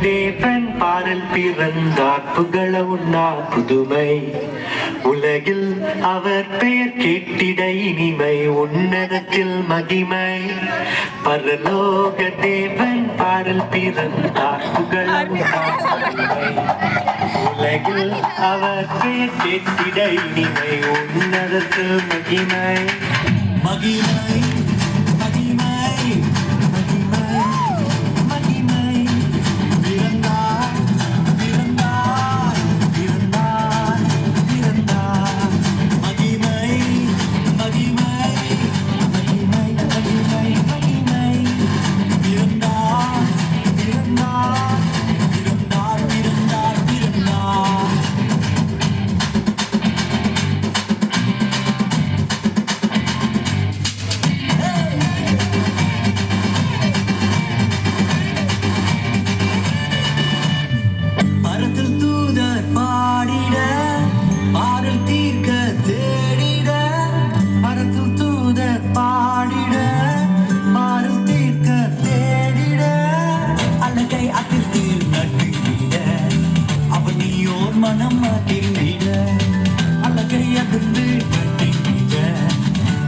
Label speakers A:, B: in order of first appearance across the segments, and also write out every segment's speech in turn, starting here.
A: தேவன் பாரில் பிறந்தார் புகழ உண்ணா புதுமை உலகில் அவர் பெயர் கேட்டிட இனிமை உன்னதத்தில் மகிமை பரலோக தேவன் பாரில் பிறந்தார் புகழ உண்ணா புதுமை உலகில் அவர் பெயர் கேட்டிட இனிமை உன்னதத்தில் மகிமை மகிமை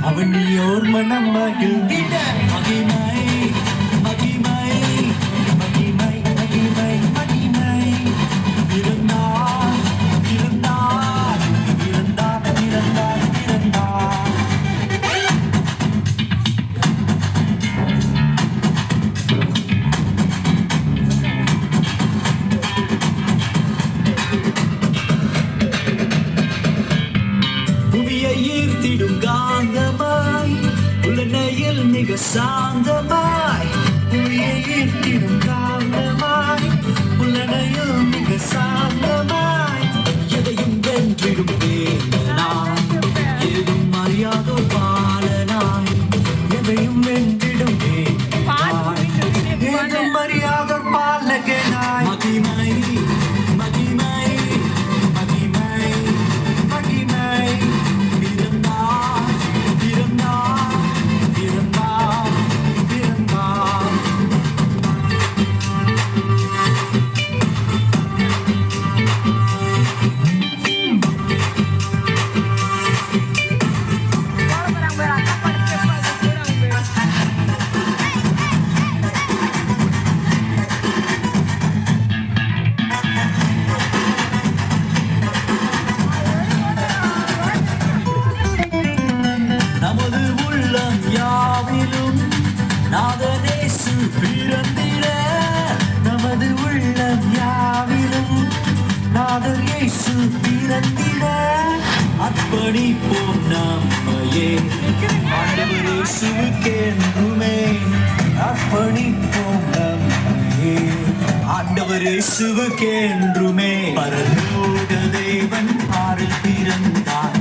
A: அவனியோர் மனம் மகிழ்ந்திட மகிமை மகிமை மகிமை மகிமை மகிமை இருந்தார் இருந்தார் இருந்தார் இருந்தார் இருந்தார் புவியை ஈர்த்திடும் காந்தமாய் உலனையில் மிக சாந்தமாய் புவியை ஈர்த்திடும் காந்தமாய் உலனையில் மிக சாந்தமாய் எதையும் வென்றிடும் வேந்தனாய் எதுவும் அறியாதோ பாலனாய் எதையும் வென்றிடும் வேந்தனாய் எதுவும் அறியாதோ பாலகனாய் மகிமை மகிமை மகிமை மகிமை நாதனேசு பிறந்திட நமது உள்ளம் யாவிலும் நாதர் இயேசு பிறந்திட அர்ப்பணிப்போம் நம்மையே ஆண்டவர் இயேசுவுக்கென்றுமே அர்ப்பணிப்போம் நம்மையே ஆண்டவர் இயேசுவுக்கென்றுமே பரலோக தேவன் பாரில் பிறந்தார்